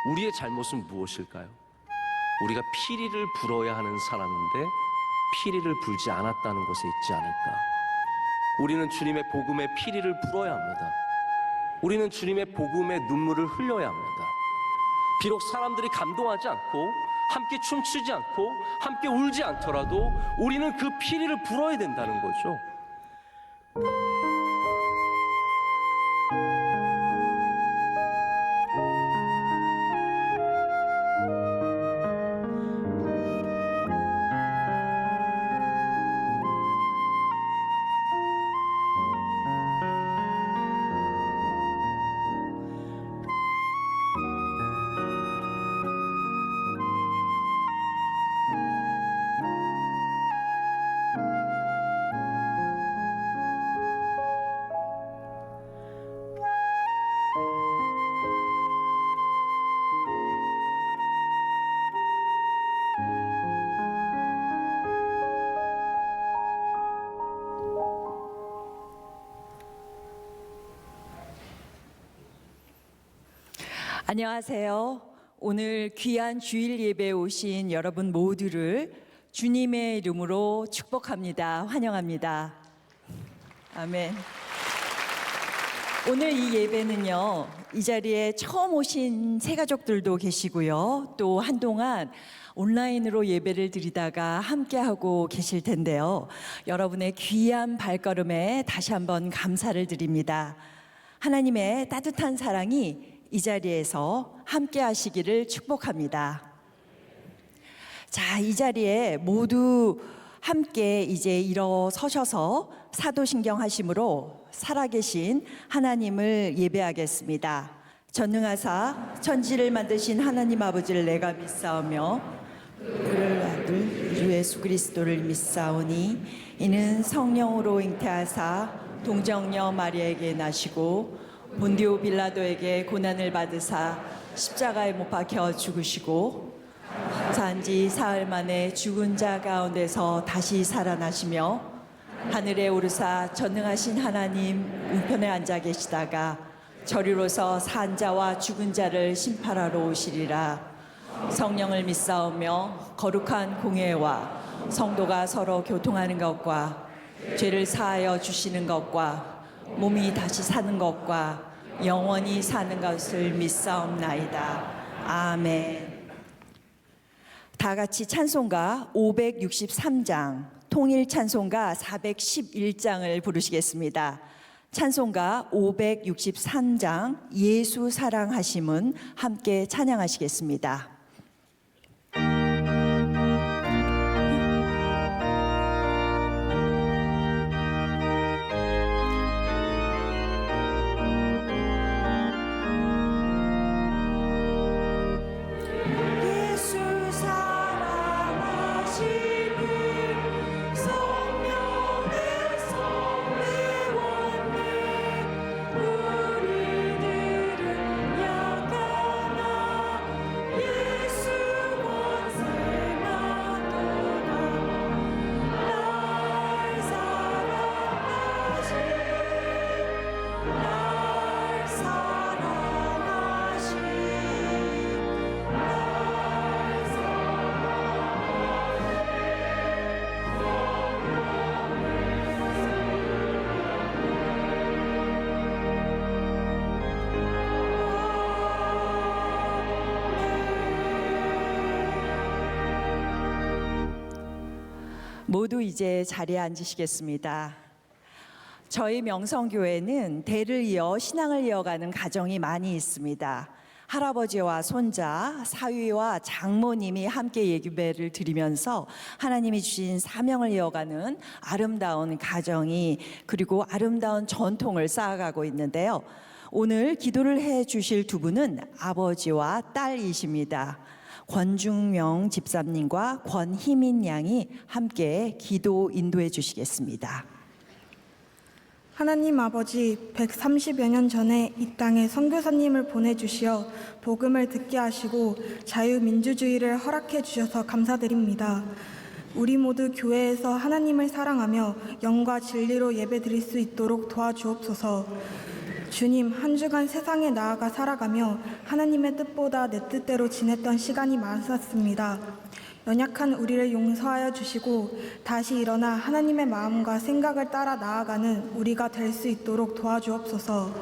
우리의 잘못은 무엇일까요? 우리가 피리를 불어야 하는 사람인데 피리를 불지 않았다는 것에 있지 않을까? 우리는 주님의 복음에 피리를 불어야 합니다. 우리는 주님의 복음에 눈물을 흘려야 합니다. 비록 사람들이 감동하지 않고 함께 춤추지 않고 함께 울지 않더라도 우리는 그 피리를 불어야 된다는 거죠. 안녕하세요. 오늘 귀한 주일 예배에 오신 여러분 모두를 주님의 이름으로 축복합니다. 환영합니다. 아멘. 오늘 이 예배는요, 이 자리에 처음 오신 새가족들도 계시고요, 또 한동안 온라인으로 예배를 드리다가 함께하고 계실 텐데요, 여러분의 귀한 발걸음에 다시 한번 감사를 드립니다. 하나님의 따뜻한 사랑이 이 자리에서 함께 하시기를 축복합니다. 자, 이 자리에 모두 함께 이제 일어서셔서 사도신경 하심으로 살아계신 하나님을 예배하겠습니다. 전능하사 천지를 만드신 하나님 아버지를 내가 믿사오며 그를 아들 주 예수 그리스도를 믿사오니 이는 성령으로 잉태하사 동정녀 마리아에게 나시고 본디오 빌라도에게 고난을 받으사 십자가에 못 박혀 죽으시고 산지 사흘 만에 죽은 자 가운데서 다시 살아나시며 하늘에 오르사 전능하신 하나님 우편에 앉아 계시다가 저리로서 산 자와 죽은 자를 심판하러 오시리라. 성령을 믿사오며 거룩한 공회와 성도가 서로 교통하는 것과 죄를 사하여 주시는 것과 몸이 다시 사는 것과 영원히 사는 것을 믿사옵나이다. 아멘. 다 같이 찬송가 563장, 통일 찬송가 411장을 부르시겠습니다. 찬송가 563장 예수 사랑하심은 함께 찬양하시겠습니다. 모두 이제 자리에 앉으시겠습니다. 저희 명성교회는 대를 이어 신앙을 이어가는 가정이 많이 있습니다. 할아버지와 손자, 사위와 장모님이 함께 예배를 드리면서 하나님이 주신 사명을 이어가는 아름다운 가정이, 그리고 아름다운 전통을 쌓아가고 있는데요, 오늘 기도를 해 주실 두 분은 아버지와 딸이십니다. 권중명 집사님과 권희민 양이 함께 기도 인도해 주시겠습니다. 하나님 아버지, 130여 년 전에 이 땅에 선교사님을 보내주시어 복음을 듣게 하시고 자유민주주의를 허락해 주셔서 감사드립니다. 우리 모두 교회에서 하나님을 사랑하며 영과 진리로 예배드릴 수 있도록 도와주옵소서. 주님, 한 주간 세상에 나아가 살아가며 하나님의 뜻보다 내 뜻대로 지냈던 시간이 많았습니다. 연약한 우리를 용서하여 주시고 다시 일어나 하나님의 마음과 생각을 따라 나아가는 우리가 될 수 있도록 도와주옵소서.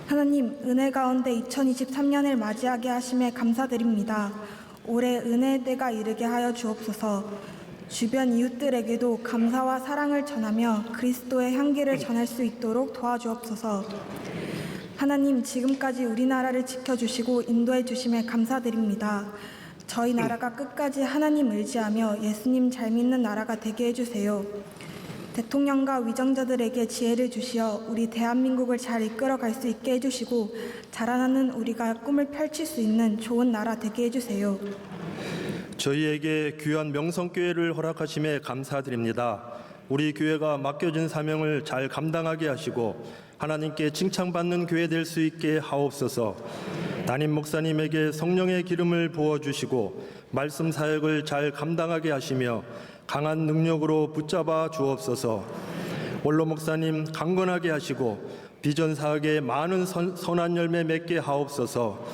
하나님, 은혜 가운데 2023년을 맞이하게 하심에 감사드립니다. 올해 은혜의 때가 이르게 하여 주옵소서. 주변 이웃들에게도 감사와 사랑을 전하며 그리스도의 향기를 전할 수 있도록 도와주옵소서. 하나님, 지금까지 우리나라를 지켜주시고 인도해 주심에 감사드립니다. 저희 나라가 끝까지 하나님 의지하며 예수님 잘 믿는 나라가 되게 해주세요. 대통령과 위정자들에게 지혜를 주시어 우리 대한민국을 잘 이끌어갈 수 있게 해주시고 자라나는 우리가 꿈을 펼칠 수 있는 좋은 나라 되게 해주세요. 저희에게 귀한 명성교회를 허락하심에 감사드립니다. 우리 교회가 맡겨진 사명을 잘 감당하게 하시고 하나님께 칭찬받는 교회 될 수 있게 하옵소서. 담임 목사님에게 성령의 기름을 부어주시고 말씀 사역을 잘 감당하게 하시며 강한 능력으로 붙잡아 주옵소서. 원로 목사님 강건하게 하시고 비전 사역에 많은 선한 열매 맺게 하옵소서.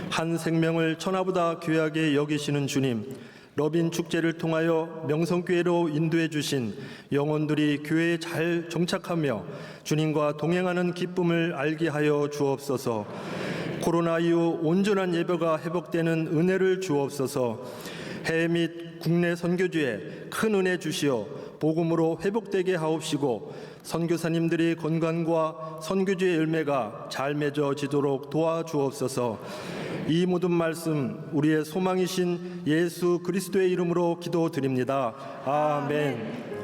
한 생명을 천하보다 귀하게 여기시는 주님, 러빈 축제를 통하여 명성교회로 인도해 주신 영혼들이 교회에 잘 정착하며 주님과 동행하는 기쁨을 알게 하여 주옵소서. 코로나 이후 온전한 예배가 회복되는 은혜를 주옵소서. 해외 및 국내 선교주에 큰 은혜 주시어 복음으로 회복되게 하옵시고 선교사님들의 건강과 선교주의 열매가 잘 맺어지도록 도와주옵소서. 이 모든 말씀 우리의 소망이신 예수 그리스도의 이름으로 기도드립니다. 아멘.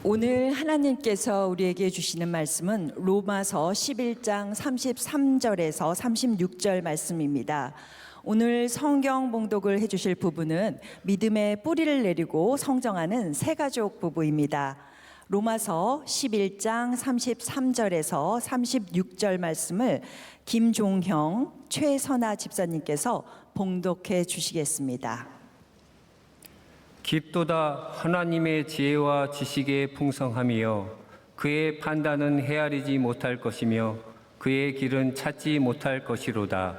오늘 하나님께서 우리에게 주시는 말씀은 로마서 11장 33절에서 36절 말씀입니다. 오늘 성경 봉독을 해주실 부부는 믿음의 뿌리를 내리고 성장하는 새가족 부부입니다. 로마서 11장 33절에서 36절 말씀을 김종형, 최선아 집사님께서 봉독해 주시겠습니다. 깊도다 하나님의 지혜와 지식의 풍성함이여 그의 판단은 헤아리지 못할 것이며 그의 길은 찾지 못할 것이로다.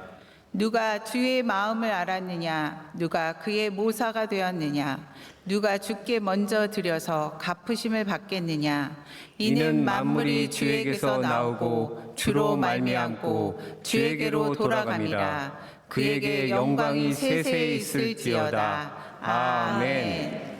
누가 주의 마음을 알았느냐? 누가 그의 모사가 되었느냐? 누가 주께 먼저 드려서 갚으심을 받겠느냐? 이는 만물이 주에게서 나오고 주로 말미암고 주에게로 돌아갑니다. 그에게 영광이 세세히 있을지어다. 아멘.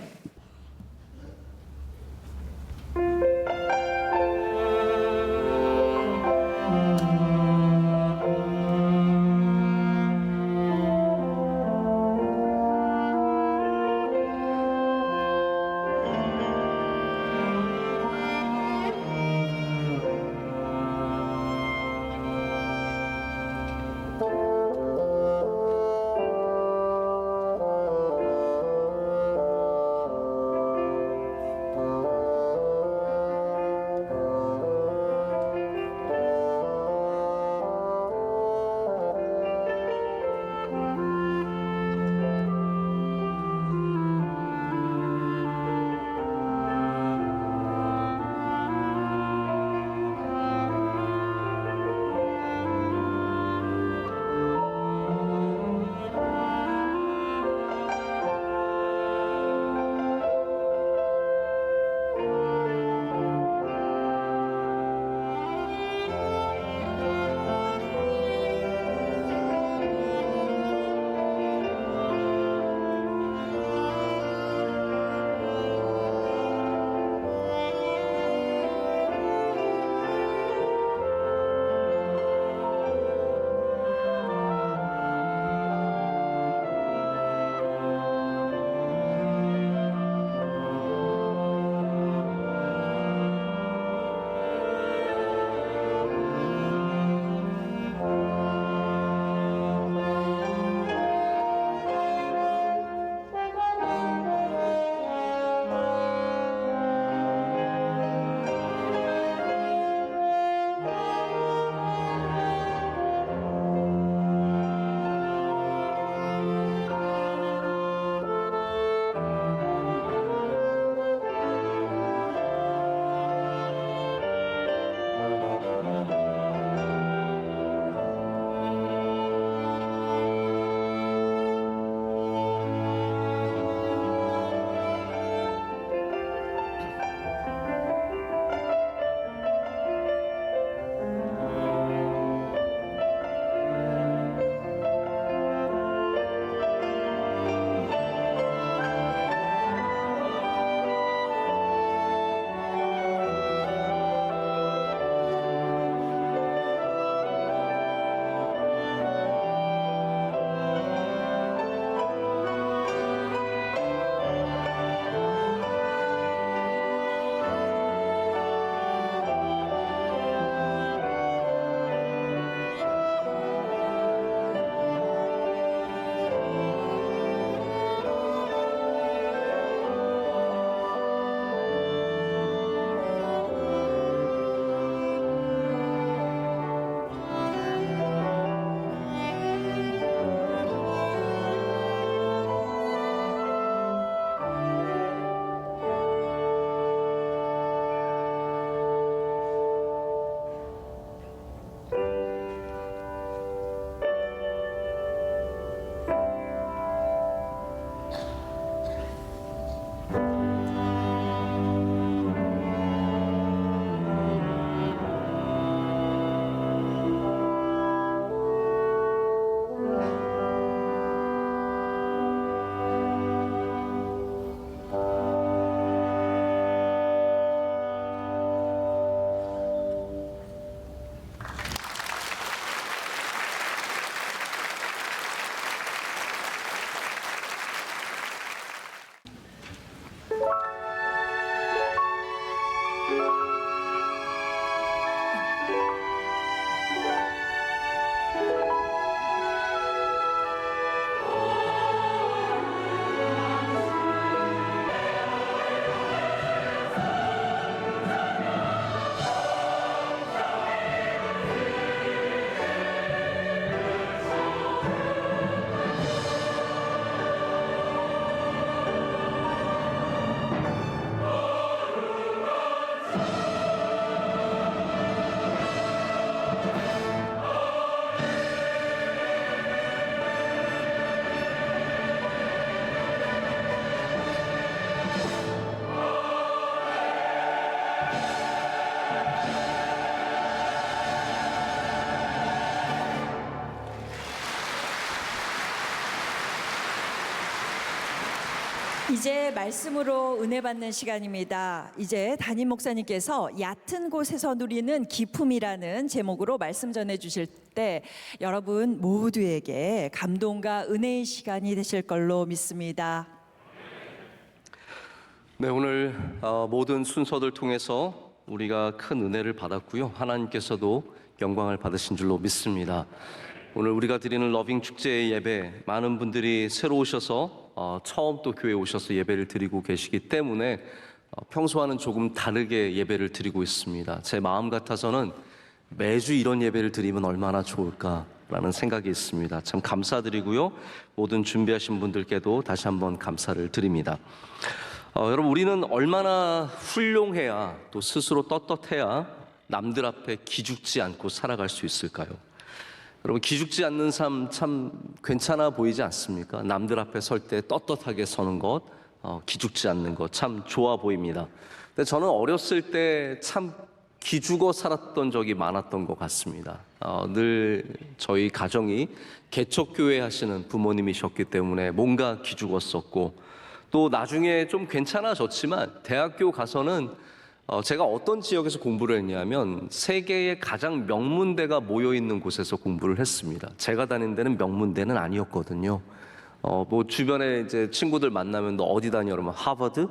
이제 말씀으로 은혜 받는 시간입니다. 이제 담임 목사님께서 얕은 곳에서 누리는 기쁨이라는 제목으로 말씀 전해 주실 때 여러분 모두에게 감동과 은혜의 시간이 되실 걸로 믿습니다. 네, 오늘 모든 순서들 통해서 우리가 큰 은혜를 받았고요. 하나님께서도 영광을 받으신 줄로 믿습니다. 오늘 우리가 드리는 러빙 축제의 예배, 많은 분들이 새로 오셔서 처음 또 교회에 오셔서 예배를 드리고 계시기 때문에 평소와는 조금 다르게 예배를 드리고 있습니다. 제 마음 같아서는 매주 이런 예배를 드리면 얼마나 좋을까라는 생각이 있습니다. 참 감사드리고요. 모든 준비하신 분들께도 다시 한번 감사를 드립니다. 여러분, 우리는 얼마나 훌륭해야, 또 스스로 떳떳해야 남들 앞에 기죽지 않고 살아갈 수 있을까요? 여러분, 기죽지 않는 삶 참 괜찮아 보이지 않습니까? 남들 앞에 설 때 떳떳하게 서는 것, 기죽지 않는 것 참 좋아 보입니다. 근데 저는 어렸을 때 참 기죽어 살았던 적이 많았던 것 같습니다. 늘 저희 가정이 개척교회 하시는 부모님이셨기 때문에 뭔가 기죽었었고, 또 나중에 좀 괜찮아졌지만 대학교 가서는 제가 어떤 지역에서 공부를 했냐면 세계의 가장 명문대가 모여있는 곳에서 공부를 했습니다. 제가 다닌 데는 명문대는 아니었거든요. 뭐 주변에 이제 친구들 만나면 너 어디 다녀? 그러면 하버드?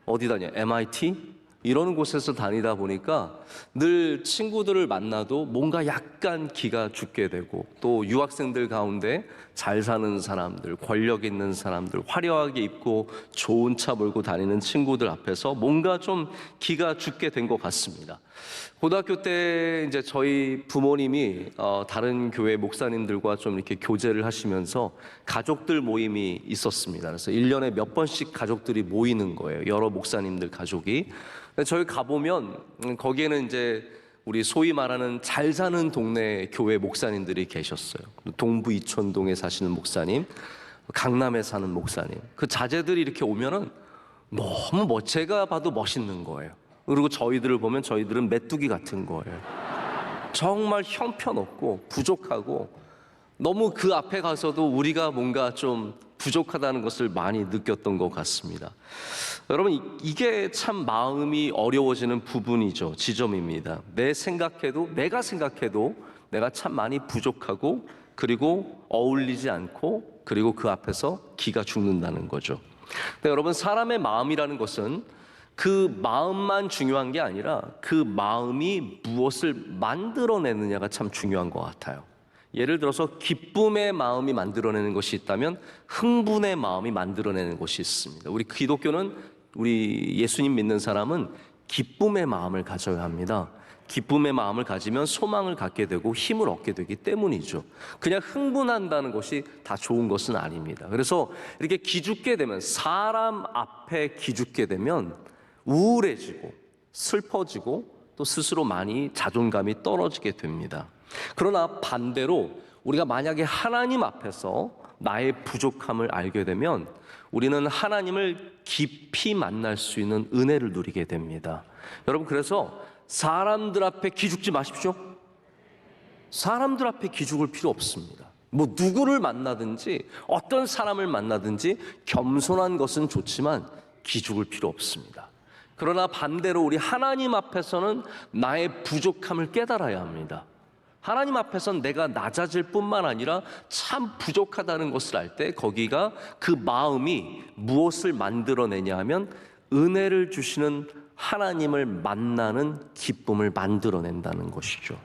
어디 다녀? MIT? 이런 곳에서 다니다 보니까 늘 친구들을 만나도 뭔가 약간 기가 죽게 되고, 또 유학생들 가운데 잘 사는 사람들, 권력 있는 사람들, 화려하게 입고 좋은 차 몰고 다니는 친구들 앞에서 뭔가 좀 기가 죽게 된 것 같습니다. 고등학교 때 이제 저희 부모님이 다른 교회 목사님들과 좀 이렇게 교제를 하시면서 가족들 모임이 있었습니다. 그래서 1년에 몇 번씩 가족들이 모이는 거예요. 여러 목사님들 가족이. 저희 가보면 거기에는 이제 우리 소위 말하는 잘 사는 동네 교회 목사님들이 계셨어요. 동부 이촌동에 사시는 목사님, 강남에 사는 목사님. 그 자제들이 이렇게 오면은 너무 제가 봐도 멋있는 거예요. 그리고 저희들을 보면 저희들은 메뚜기 같은 거예요. 정말 형편없고 부족하고, 너무 그 앞에 가서도 우리가 뭔가 좀 부족하다는 것을 많이 느꼈던 것 같습니다. 여러분, 이게 참 마음이 어려워지는 부분이죠. 지점입니다. 내가 생각해도 내가 참 많이 부족하고, 그리고 어울리지 않고, 그리고 그 앞에서 기가 죽는다는 거죠. 근데 여러분, 사람의 마음이라는 것은 그 마음만 중요한 게 아니라 그 마음이 무엇을 만들어내느냐가 참 중요한 것 같아요. 예를 들어서 기쁨의 마음이 만들어내는 것이 있다면 흥분의 마음이 만들어내는 것이 있습니다. 우리 기독교는, 우리 예수님 믿는 사람은 기쁨의 마음을 가져야 합니다. 기쁨의 마음을 가지면 소망을 갖게 되고 힘을 얻게 되기 때문이죠. 그냥 흥분한다는 것이 다 좋은 것은 아닙니다. 그래서 이렇게 기죽게 되면, 사람 앞에 기죽게 되면 우울해지고 슬퍼지고 또 스스로 많이 자존감이 떨어지게 됩니다. 그러나 반대로 우리가 만약에 하나님 앞에서 나의 부족함을 알게 되면 우리는 하나님을 깊이 만날 수 있는 은혜를 누리게 됩니다. 여러분, 그래서 사람들 앞에 기죽지 마십시오. 사람들 앞에 기죽을 필요 없습니다. 뭐 누구를 만나든지 어떤 사람을 만나든지 겸손한 것은 좋지만 기죽을 필요 없습니다. 그러나 반대로 우리 하나님 앞에서는 나의 부족함을 깨달아야 합니다. 하나님 앞에서는 내가 낮아질 뿐만 아니라 참 부족하다는 것을 알 때 거기가, 그 마음이 무엇을 만들어내냐 하면 은혜를 주시는 하나님을 만나는 기쁨을 만들어낸다는 것이죠.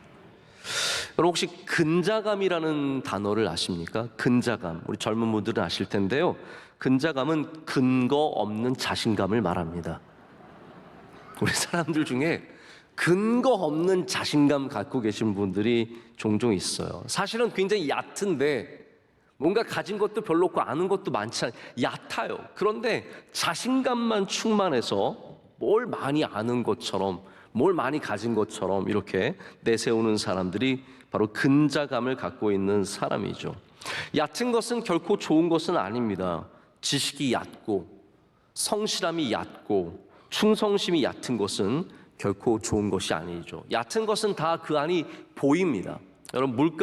여러분, 혹시 근자감이라는 단어를 아십니까? 근자감. 우리 젊은 분들은 아실 텐데요. 근자감은 근거 없는 자신감을 말합니다. 우리 사람들 중에 근거 없는 자신감 갖고 계신 분들이 종종 있어요. 사실은 굉장히 얕은데, 뭔가 가진 것도 별로 없고 아는 것도 많지 않아요. 얕아요. 그런데 자신감만 충만해서 뭘 많이 아는 것처럼, 뭘 많이 가진 것처럼 이렇게 내세우는 사람들이 바로 근자감을 갖고 있는 사람이죠. 얕은 것은 결코 좋은 것은 아닙니다. 지식이 얕고 성실함이 얕고 충성심이 얕은 것은 결코 좋은 것이 아니죠. 얕은 것은 다 그 안이 보입니다. 여러분,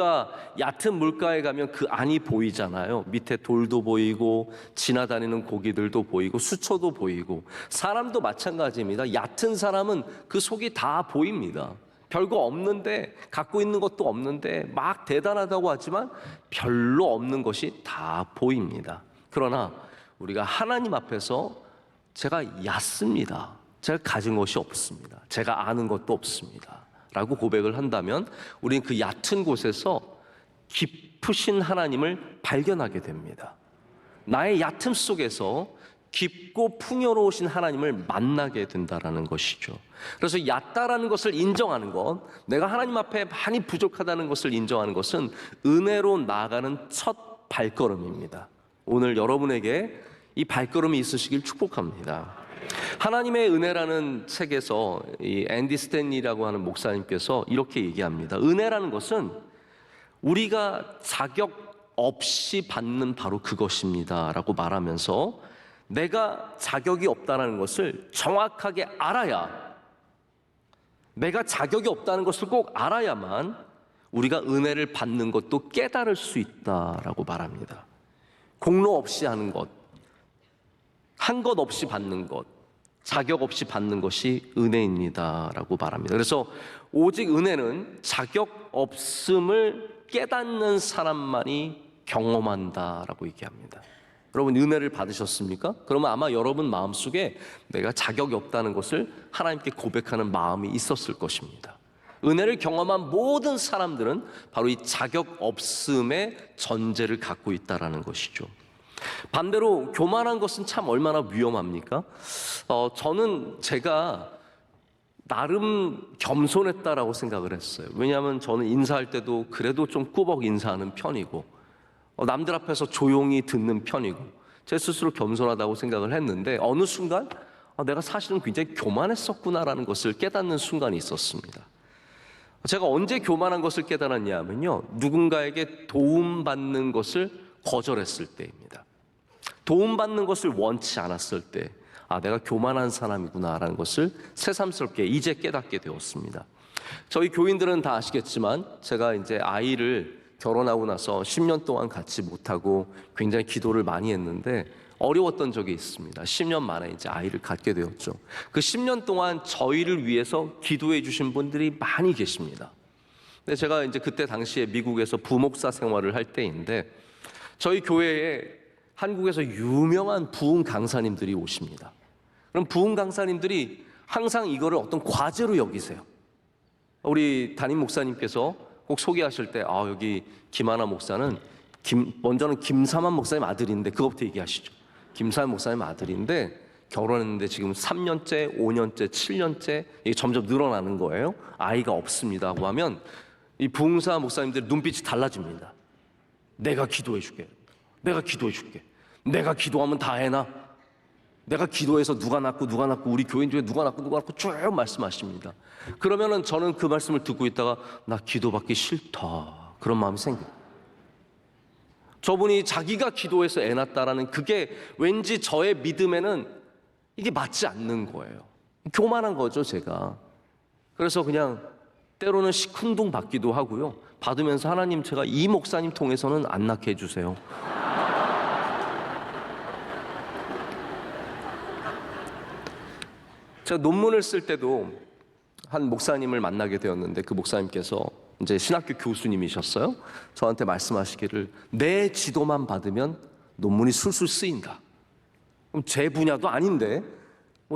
얕은 물가에 가면 그 안이 보이잖아요. 밑에 돌도 보이고 지나다니는 고기들도 보이고 수초도 보이고, 사람도 마찬가지입니다. 얕은 사람은 그 속이 다 보입니다. 별거 없는데, 갖고 있는 것도 없는데 막 대단하다고 하지만 별로 없는 것이 다 보입니다. 그러나 우리가 하나님 앞에서 제가 얕습니다, 제가 가진 것이 없습니다, 제가 아는 것도 없습니다 라고 고백을 한다면 우리는 그 얕은 곳에서 깊으신 하나님을 발견하게 됩니다. 나의 얕음 속에서 깊고 풍요로우신 하나님을 만나게 된다라는 것이죠. 그래서 얕다라는 것을 인정하는 것, 내가 하나님 앞에 많이 부족하다는 것을 인정하는 것은 은혜로 나아가는 첫 발걸음입니다. 오늘 여러분에게 이 발걸음이 있으시길 축복합니다. 하나님의 은혜라는 책에서 이 앤디 스탠리라고 하는 목사님께서 이렇게 얘기합니다. 은혜라는 것은 우리가 자격 없이 받는 바로 그것입니다 라고 말하면서, 내가 자격이 없다는 것을 정확하게 알아야, 내가 자격이 없다는 것을 꼭 알아야만 우리가 은혜를 받는 것도 깨달을 수 있다라고 말합니다. 공로 없이 하는 것, 한 것 없이 받는 것, 자격 없이 받는 것이 은혜입니다라고 말합니다. 그래서 오직 은혜는 자격 없음을 깨닫는 사람만이 경험한다라고 얘기합니다. 여러분, 은혜를 받으셨습니까? 그러면 아마 여러분 마음속에 내가 자격이 없다는 것을 하나님께 고백하는 마음이 있었을 것입니다. 은혜를 경험한 모든 사람들은 바로 이 자격 없음의 전제를 갖고 있다는 것이죠. 반대로 교만한 것은 참 얼마나 위험합니까? 저는 제가 나름 겸손했다라고 생각을 했어요. 왜냐하면 저는 인사할 때도 그래도 좀 꾸벅 인사하는 편이고, 남들 앞에서 조용히 듣는 편이고, 제 스스로 겸손하다고 생각을 했는데, 어느 순간 내가 사실은 굉장히 교만했었구나라는 것을 깨닫는 순간이 있었습니다. 제가 언제 교만한 것을 깨달았냐면요, 누군가에게 도움받는 것을 거절했을 때입니다. 도움받는 것을 원치 않았을 때, 내가 교만한 사람이구나라는 것을 새삼스럽게 이제 깨닫게 되었습니다. 저희 교인들은 다 아시겠지만, 제가 이제 아이를 결혼하고 나서 10년 동안 갖지 못하고 굉장히 기도를 많이 했는데 어려웠던 적이 있습니다. 10년 만에 이제 아이를 갖게 되었죠. 그 10년 동안 저희를 위해서 기도해 주신 분들이 많이 계십니다. 근데 제가 이제 그때 당시에 미국에서 부목사 생활을 할 때인데, 저희 교회에 한국에서 유명한 부흥 강사님들이 오십니다. 그럼 부흥 강사님들이 항상 이거를 어떤 과제로 여기세요. 우리 담임 목사님께서 꼭 소개하실 때, 여기 김하나 목사는 먼저는 김삼환 목사님 아들인데, 그것부터 얘기하시죠. 김삼환 목사님 아들인데 결혼했는데 지금 3년째, 5년째, 7년째 이게 점점 늘어나는 거예요. 아이가 없습니다 하고 하면 이 부흥사 목사님들 눈빛이 달라집니다. 내가 기도해 줄게. 내가 기도해 줄게. 내가 기도하면 다 해나? 내가 기도해서 누가 낳고 우리 교인 중에 누가 낳고 쭉 말씀하십니다. 그러면은 저는 그 말씀을 듣고 있다가 나 기도받기 싫다, 그런 마음이 생겨요. 저분이 자기가 기도해서 애 낳았다라는 그게 왠지 저의 믿음에는 이게 맞지 않는 거예요. 교만한 거죠, 제가. 그래서 그냥 때로는 시큰둥 받기도 하고요. 받으면서 하나님, 제가 이 목사님 통해서는 안 낳게 해주세요. 제가 논문을 쓸 때도 한 목사님을 만나게 되었는데, 그 목사님께서 이제 신학교 교수님이셨어요. 저한테 말씀하시기를, 내 지도만 받으면 논문이 술술 쓰인다. 그럼 제 분야도 아닌데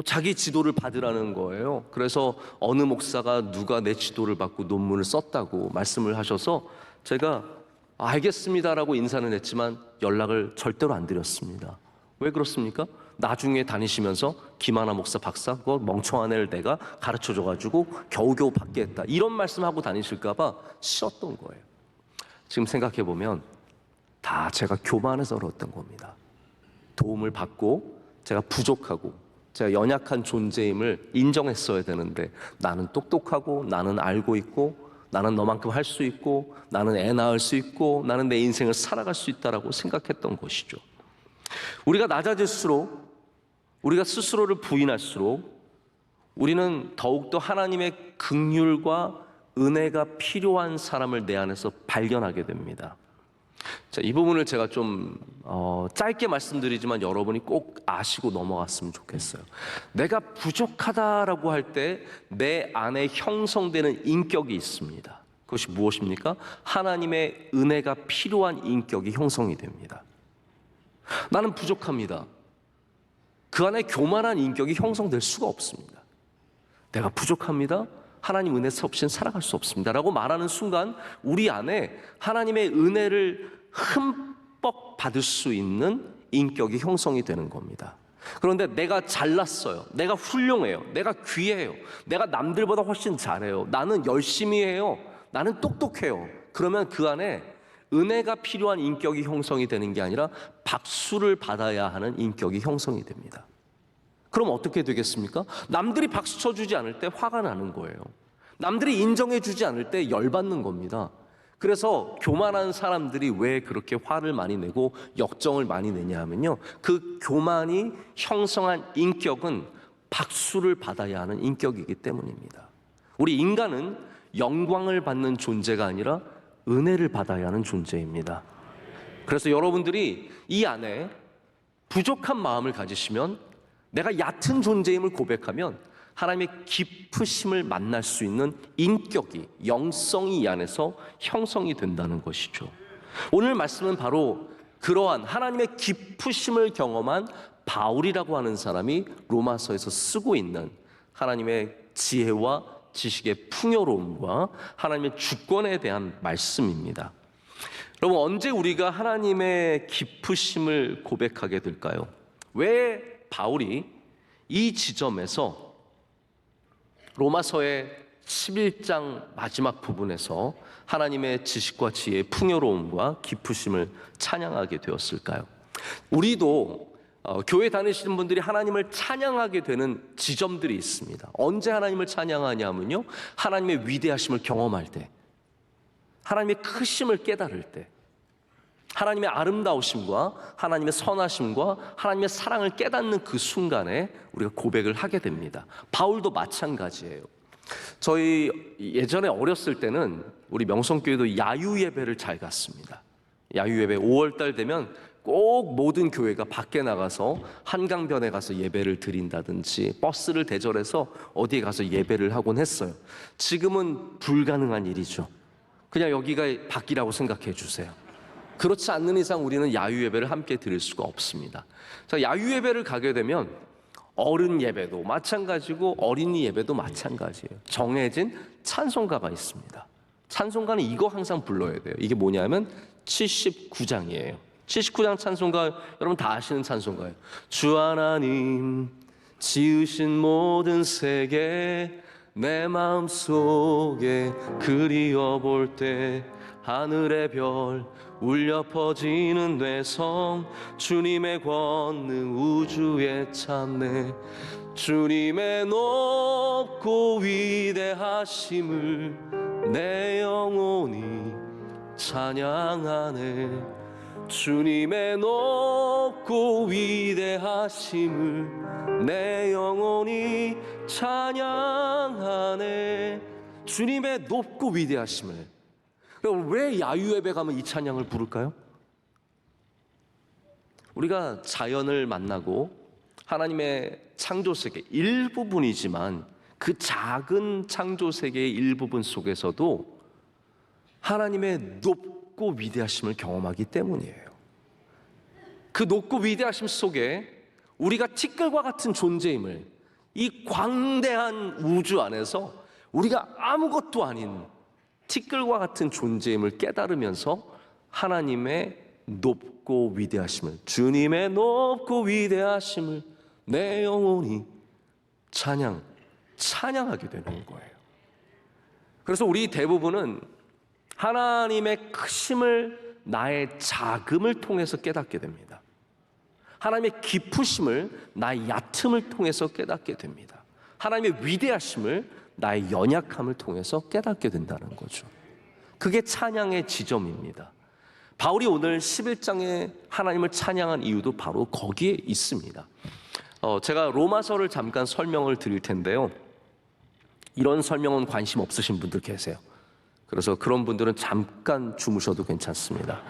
자기 지도를 받으라는 거예요. 그래서 어느 목사가 누가 내 지도를 받고 논문을 썼다고 말씀을 하셔서 제가 알겠습니다라고 인사는 했지만 연락을 절대로 안 드렸습니다. 왜 그렇습니까? 나중에 다니시면서 김하나 목사 박사, 그거 멍청한 애를 내가 가르쳐줘가지고 겨우겨우 받게 했다, 이런 말씀하고 다니실까봐 싫었던 거예요. 지금 생각해보면 다 제가 교만해서 그랬던 겁니다. 도움을 받고 제가 부족하고 제가 연약한 존재임을 인정했어야 되는데, 나는 똑똑하고 나는 알고 있고 나는 너만큼 할 수 있고 나는 애 낳을 수 있고 나는 내 인생을 살아갈 수 있다라고 생각했던 것이죠. 우리가 낮아질수록, 우리가 스스로를 부인할수록 우리는 더욱더 하나님의 긍휼과 은혜가 필요한 사람을 내 안에서 발견하게 됩니다. 자, 이 부분을 제가 좀 짧게 말씀드리지만 여러분이 꼭 아시고 넘어갔으면 좋겠어요. 내가 부족하다라고 할 때 내 안에 형성되는 인격이 있습니다. 그것이 무엇입니까? 하나님의 은혜가 필요한 인격이 형성이 됩니다. 나는 부족합니다. 그 안에 교만한 인격이 형성될 수가 없습니다. 내가 부족합니다. 하나님 은혜 없이는 살아갈 수 없습니다 라고 말하는 순간 우리 안에 하나님의 은혜를 흠뻑 받을 수 있는 인격이 형성이 되는 겁니다. 그런데 내가 잘났어요, 내가 훌륭해요, 내가 귀해요, 내가 남들보다 훨씬 잘해요, 나는 열심히 해요, 나는 똑똑해요. 그러면 그 안에 은혜가 필요한 인격이 형성이 되는 게 아니라 박수를 받아야 하는 인격이 형성이 됩니다. 그럼 어떻게 되겠습니까? 남들이 박수 쳐주지 않을 때 화가 나는 거예요. 남들이 인정해주지 않을 때 열받는 겁니다. 그래서 교만한 사람들이 왜 그렇게 화를 많이 내고 역정을 많이 내냐 하면요, 그 교만이 형성한 인격은 박수를 받아야 하는 인격이기 때문입니다. 우리 인간은 영광을 받는 존재가 아니라 은혜를 받아야 하는 존재입니다. 그래서 여러분들이 이 안에 부족한 마음을 가지시면, 내가 얕은 존재임을 고백하면 하나님의 깊으심을 만날 수 있는 인격이, 영성이 이 안에서 형성이 된다는 것이죠. 오늘 말씀은 바로 그러한 하나님의 깊으심을 경험한 바울이라고 하는 사람이 로마서에서 쓰고 있는 하나님의 지혜와 지식의 풍요로움과 하나님의 주권에 대한 말씀입니다. 여러분, 언제 우리가 하나님의 깊으심을 고백하게 될까요? 왜 바울이 이 지점에서 로마서의 11장 마지막 부분에서 하나님의 지식과 지혜의 풍요로움과 깊으심을 찬양하게 되었을까요? 우리도 교회 다니시는 분들이 하나님을 찬양하게 되는 지점들이 있습니다. 언제 하나님을 찬양하냐면요, 하나님의 위대하심을 경험할 때, 하나님의 크심을 깨달을 때, 하나님의 아름다우심과 하나님의 선하심과 하나님의 사랑을 깨닫는 그 순간에 우리가 고백을 하게 됩니다. 바울도 마찬가지예요. 저희 예전에 어렸을 때는 우리 명성교회도 야유예배를 잘 갔습니다. 야유예배 5월달 되면 꼭 모든 교회가 밖에 나가서 한강변에 가서 예배를 드린다든지 버스를 대절해서 어디에 가서 예배를 하곤 했어요. 지금은 불가능한 일이죠. 그냥 여기가 밖이라고 생각해 주세요. 그렇지 않는 이상 우리는 야유예배를 함께 드릴 수가 없습니다. 자, 야유예배를 가게 되면 어른 예배도 마찬가지고 어린이 예배도 마찬가지예요. 정해진 찬송가가 있습니다. 찬송가는 이거 항상 불러야 돼요. 이게 뭐냐면 79장이에요. 79장 찬송가 여러분 다 아시는 찬송가예요. 주 하나님 지으신 모든 세계 내 마음속에 그리워볼 때 하늘의 별 울려 퍼지는 뇌성 주님의 권능 우주에 참네 주님의 높고 위대하심을 내 영혼이 찬양하네 주님의 높고 위대하심을 내 영혼이 찬양하네. 주님의 높고 위대하심을. 왜 야유예배 가면 이 찬양을 부를까요? 우리가 자연을 만나고 하나님의 창조세계 일부분이지만 그 작은 창조세계의 일부분 속에서도 하나님의 높고 위대하심을 경험하기 때문이에요. 그 높고 위대하심 속에 우리가 티끌과 같은 존재임을, 이 광대한 우주 안에서 우리가 아무것도 아닌 티끌과 같은 존재임을 깨달으면서 하나님의 높고 위대하심을, 주님의 높고 위대하심을 내 영혼이 찬양하게 되는 거예요. 그래서 우리 대부분은 하나님의 크심을 나의 작음을 통해서 깨닫게 됩니다. 하나님의 깊으심을 나의 얕음을 통해서 깨닫게 됩니다. 하나님의 위대하심을 나의 연약함을 통해서 깨닫게 된다는 거죠. 그게 찬양의 지점입니다. 바울이 오늘 11장에 하나님을 찬양한 이유도 바로 거기에 있습니다. 제가 로마서를 잠깐 설명을 드릴 텐데요. 이런 설명은 관심 없으신 분들 계세요. 그래서 그런 분들은 잠깐 주무셔도 괜찮습니다.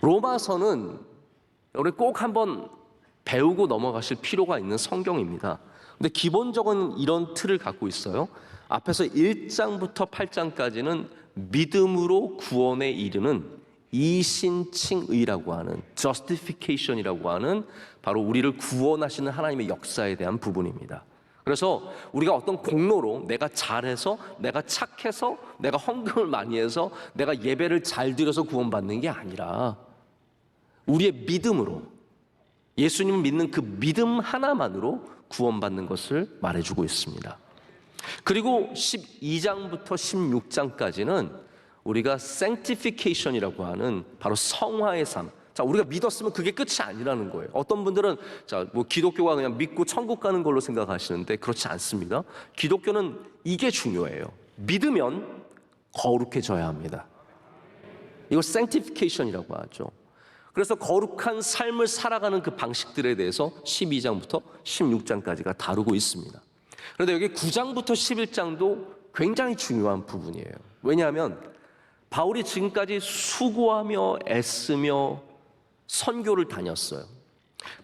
로마서는 우리 꼭 한번 배우고 넘어가실 필요가 있는 성경입니다. 근데 기본적인 이런 틀을 갖고 있어요. 앞에서 1장부터 8장까지는 믿음으로 구원에 이르는 이신칭의라고 하는 justification이라고 하는 바로 우리를 구원하시는 하나님의 역사에 대한 부분입니다. 그래서 우리가 어떤 공로로 내가 잘해서, 내가 착해서, 내가 헌금을 많이 해서, 내가 예배를 잘 드려서 구원받는 게 아니라 우리의 믿음으로, 예수님을 믿는 그 믿음 하나만으로 구원받는 것을 말해주고 있습니다. 그리고 12장부터 16장까지는 우리가 sanctification이라고 하는 바로 성화의 삶. 자, 우리가 믿었으면 그게 끝이 아니라는 거예요. 어떤 분들은 기독교가 그냥 믿고 천국 가는 걸로 생각하시는데 그렇지 않습니다. 기독교는 이게 중요해요. 믿으면 거룩해져야 합니다. 이걸 sanctification이라고 하죠. 그래서 거룩한 삶을 살아가는 그 방식들에 대해서 12장부터 16장까지가 다루고 있습니다. 그런데 여기 9장부터 11장도 굉장히 중요한 부분이에요. 왜냐하면 바울이 지금까지 수고하며 애쓰며 선교를 다녔어요.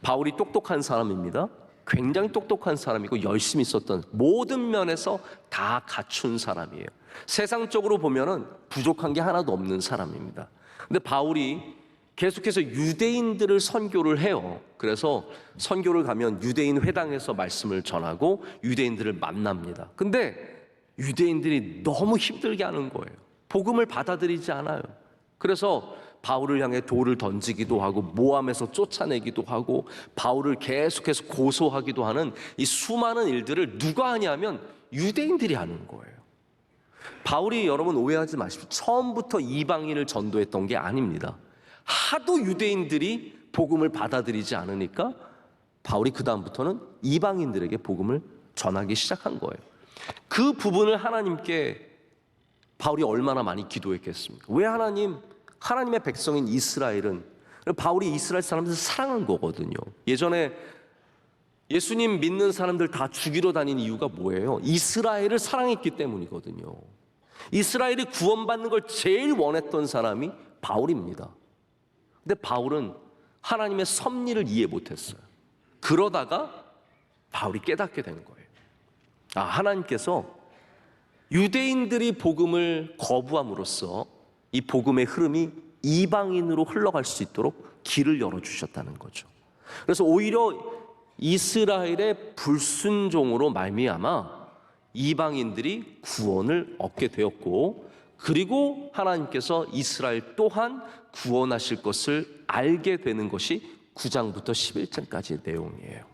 바울이 똑똑한 사람입니다. 굉장히 똑똑한 사람이고 열심히 썼던 모든 면에서 다 갖춘 사람이에요. 세상적으로 보면은 부족한 게 하나도 없는 사람입니다. 근데 바울이 계속해서 유대인들을 선교를 해요. 그래서 선교를 가면 유대인 회당에서 말씀을 전하고 유대인들을 만납니다. 근데 유대인들이 너무 힘들게 하는 거예요. 복음을 받아들이지 않아요. 그래서 바울을 향해 돌을 던지기도 하고 모함에서 쫓아내기도 하고 바울을 계속해서 고소하기도 하는 이 수많은 일들을 누가 하냐면 유대인들이 하는 거예요. 바울이, 여러분 오해하지 마십시오. 처음부터 이방인을 전도했던 게 아닙니다. 하도 유대인들이 복음을 받아들이지 않으니까 바울이 그 다음부터는 이방인들에게 복음을 전하기 시작한 거예요. 그 부분을 하나님께 바울이 얼마나 많이 기도했겠습니까? 왜 하나님의 백성인 이스라엘은, 바울이 이스라엘 사람들을 사랑한 거거든요. 예전에 예수님 믿는 사람들 다 죽이러 다닌 이유가 뭐예요? 이스라엘을 사랑했기 때문이거든요. 이스라엘이 구원받는 걸 제일 원했던 사람이 바울입니다. 근데 바울은 하나님의 섭리를 이해 못했어요. 그러다가 바울이 깨닫게 된 거예요. 하나님께서 유대인들이 복음을 거부함으로써 이 복음의 흐름이 이방인으로 흘러갈 수 있도록 길을 열어주셨다는 거죠. 그래서 오히려 이스라엘의 불순종으로 말미암아 이방인들이 구원을 얻게 되었고, 그리고 하나님께서 이스라엘 또한 구원하실 것을 알게 되는 것이 9장부터 11장까지의 내용이에요.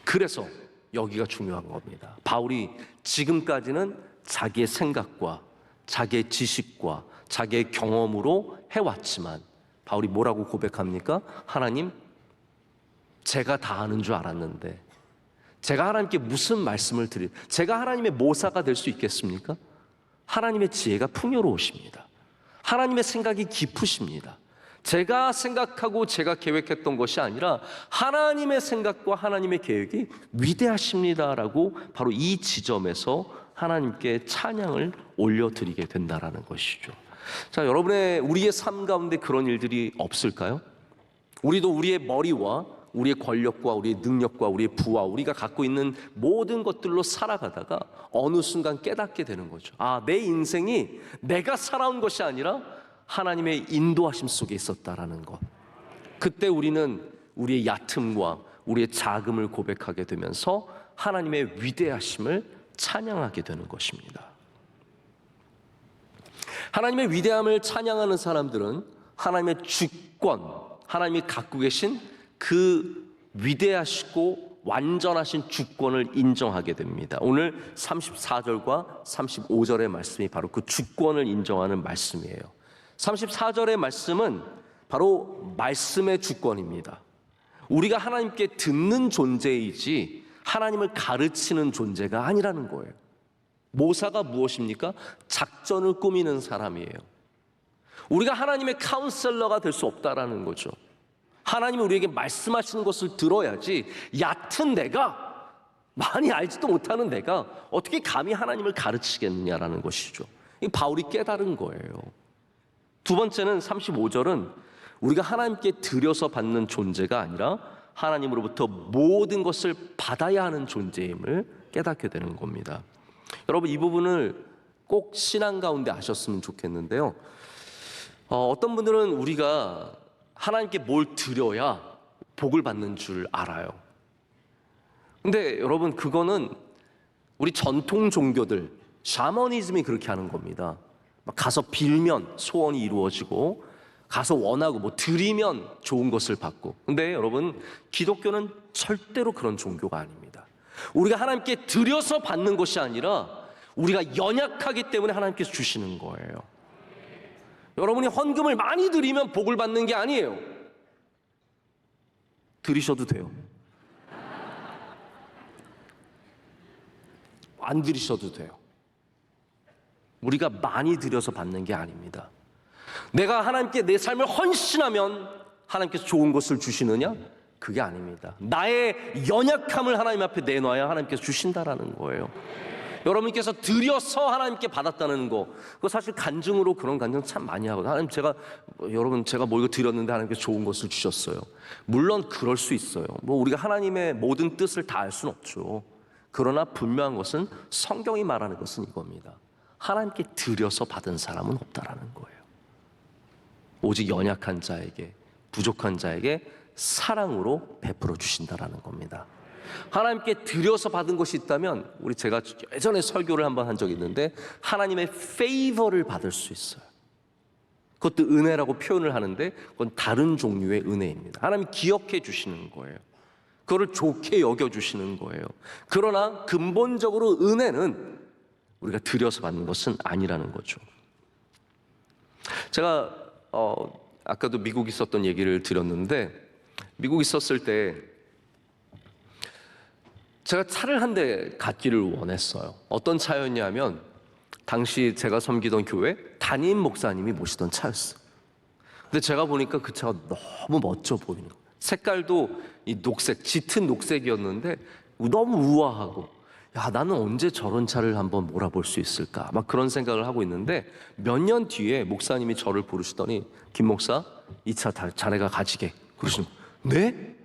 그래서 여기가 중요한 겁니다. 바울이 지금까지는 자기의 생각과 자기의 지식과 자기의 경험으로 해왔지만 바울이 뭐라고 고백합니까? 하나님, 제가 다 아는 줄 알았는데 제가 하나님께 무슨 말씀을 제가 하나님의 모사가 될 수 있겠습니까? 하나님의 지혜가 풍요로우십니다. 하나님의 생각이 깊으십니다. 제가 생각하고 제가 계획했던 것이 아니라 하나님의 생각과 하나님의 계획이 위대하십니다라고 바로 이 지점에서 하나님께 찬양을 올려드리게 된다라는 것이죠. 자, 우리의 삶 가운데 그런 일들이 없을까요? 우리도 우리의 머리와 우리의 권력과 우리의 능력과 우리의 부와 우리가 갖고 있는 모든 것들로 살아가다가 어느 순간 깨닫게 되는 거죠. 내 인생이 내가 살아온 것이 아니라 하나님의 인도하심 속에 있었다라는 것. 그때 우리는 우리의 얕음과 우리의 작음을 고백하게 되면서 하나님의 위대하심을 찬양하게 되는 것입니다. 하나님의 위대함을 찬양하는 사람들은 하나님의 주권, 하나님이 갖고 계신 그 위대하시고 완전하신 주권을 인정하게 됩니다. 오늘 34절과 35절의 말씀이 바로 그 주권을 인정하는 말씀이에요. 34절의 말씀은 바로 말씀의 주권입니다. 우리가 하나님께 듣는 존재이지 하나님을 가르치는 존재가 아니라는 거예요. 모사가 무엇입니까? 작전을 꾸미는 사람이에요. 우리가 하나님의 카운셀러가 될 수 없다라는 거죠. 하나님이 우리에게 말씀하시는 것을 들어야지 얕은 내가 많이 알지도 못하는 내가 어떻게 감히 하나님을 가르치겠느냐라는 것이죠. 이 바울이 깨달은 거예요. 두 번째는 35절은 우리가 하나님께 드려서 받는 존재가 아니라 하나님으로부터 모든 것을 받아야 하는 존재임을 깨닫게 되는 겁니다. 여러분, 이 부분을 꼭 신앙 가운데 아셨으면 좋겠는데요. 어떤 분들은 우리가 하나님께 뭘 드려야 복을 받는 줄 알아요. 근데 여러분, 그거는 우리 전통 종교들, 샤머니즘이 그렇게 하는 겁니다. 막 가서 빌면 소원이 이루어지고, 가서 원하고 뭐 드리면 좋은 것을 받고. 근데 여러분, 기독교는 절대로 그런 종교가 아닙니다. 우리가 하나님께 드려서 받는 것이 아니라 우리가 연약하기 때문에 하나님께서 주시는 거예요. 여러분이 헌금을 많이 드리면 복을 받는 게 아니에요. 드리셔도 돼요. 안 드리셔도 돼요. 우리가 많이 드려서 받는 게 아닙니다. 내가 하나님께 내 삶을 헌신하면 하나님께서 좋은 것을 주시느냐? 그게 아닙니다. 나의 연약함을 하나님 앞에 내놔야 하나님께서 주신다라는 거예요. 여러분께서 드려서 하나님께 받았다는 거, 그거 사실 간증으로 그런 간증 참 많이 하거든요. 하나님, 제가 뭐 이거 드렸는데 하나님께서 좋은 것을 주셨어요. 물론 그럴 수 있어요. 뭐 우리가 하나님의 모든 뜻을 다 알 수는 없죠. 그러나 분명한 것은, 성경이 말하는 것은 이겁니다. 하나님께 드려서 받은 사람은 없다라는 거예요. 오직 연약한 자에게, 부족한 자에게 사랑으로 베풀어 주신다라는 겁니다. 하나님께 드려서 받은 것이 있다면, 제가 예전에 설교를 한번 한 적이 있는데, 하나님의 페이버를 받을 수 있어요. 그것도 은혜라고 표현을 하는데 그건 다른 종류의 은혜입니다. 하나님이 기억해 주시는 거예요. 그거를 좋게 여겨주시는 거예요. 그러나 근본적으로 은혜는 우리가 드려서 받는 것은 아니라는 거죠. 제가 아까도 미국 있었던 얘기를 드렸는데, 미국 있었을 때 제가 차를 한 대 갖기를 원했어요. 어떤 차였냐면 당시 제가 섬기던 교회 담임 목사님이 모시던 차였어요. 근데 제가 보니까 그 차가 너무 멋져 보이는 거예요. 색깔도 이 녹색, 짙은 녹색이었는데 너무 우아하고, 야, 나는 언제 저런 차를 한번 몰아볼 수 있을까? 막 그런 생각을 하고 있는데, 몇 년 뒤에 목사님이 저를 부르시더니, 김 목사, 이 차 자네가 가지게. 그러시는 거예요. 네?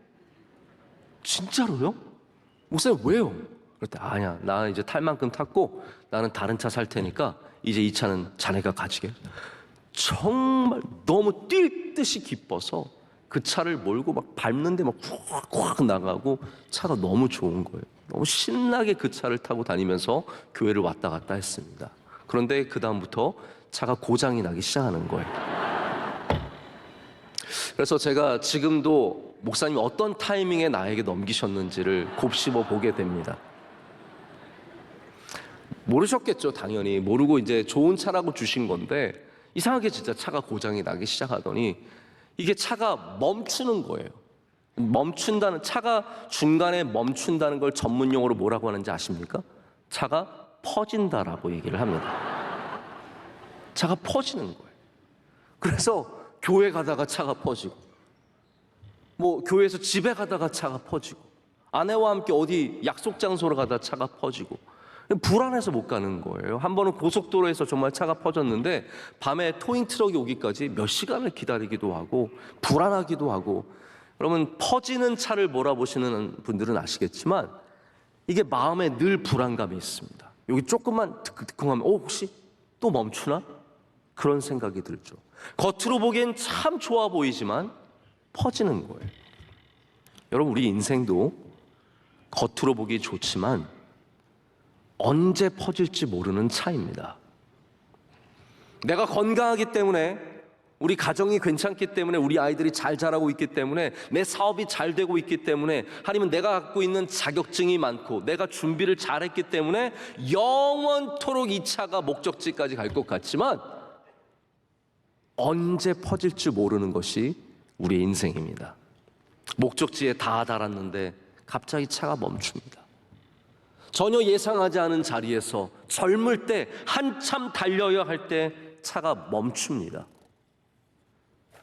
진짜로요? 목사님 왜요? 그랬더니 아니야, 나 이제 탈 만큼 탔고 나는 다른 차 살 테니까 이제 이 차는 자네가 가지게. 정말 너무 뛸 듯이 기뻐서 그 차를 몰고 막 밟는데 막 콱콱 나가고, 차가 너무 좋은 거예요. 너무 신나게 그 차를 타고 다니면서 교회를 왔다 갔다 했습니다. 그런데 그 다음부터 차가 고장이 나기 시작하는 거예요. 그래서 제가 지금도 목사님이 어떤 타이밍에 나에게 넘기셨는지를 곱씹어 보게 됩니다. 모르셨겠죠, 당연히. 모르고 이제 좋은 차라고 주신 건데, 이상하게 진짜 차가 고장이 나기 시작하더니 이게 차가 멈추는 거예요. 멈춘다는, 차가 중간에 멈춘다는 걸 전문 용어로 뭐라고 하는지 아십니까? 차가 퍼진다라고 얘기를 합니다. 차가 퍼지는 거예요. 그래서 교회 가다가 차가 퍼지고, 뭐 교회에서 집에 가다가 차가 퍼지고, 아내와 함께 어디 약속 장소로 가다 차가 퍼지고, 불안해서 못 가는 거예요. 한 번은 고속도로에서 정말 차가 퍼졌는데 밤에 토잉 트럭이 오기까지 몇 시간을 기다리기도 하고 불안하기도 하고. 여러분, 퍼지는 차를 몰아보시는 분들은 아시겠지만 이게 마음에 늘 불안감이 있습니다. 여기 조금만 듣쿵하면 혹시 또 멈추나? 그런 생각이 들죠. 겉으로 보기엔 참 좋아 보이지만 퍼지는 거예요. 여러분, 우리 인생도 겉으로 보기 좋지만 언제 퍼질지 모르는 차입니다. 내가 건강하기 때문에, 우리 가정이 괜찮기 때문에, 우리 아이들이 잘 자라고 있기 때문에, 내 사업이 잘 되고 있기 때문에, 아니면 내가 갖고 있는 자격증이 많고 내가 준비를 잘했기 때문에 영원토록 이 차가 목적지까지 갈 것 같지만 언제 퍼질지 모르는 것이 우리의 인생입니다. 목적지에 다 달았는데 갑자기 차가 멈춥니다. 전혀 예상하지 않은 자리에서 젊을 때 한참 달려야 할 때 차가 멈춥니다.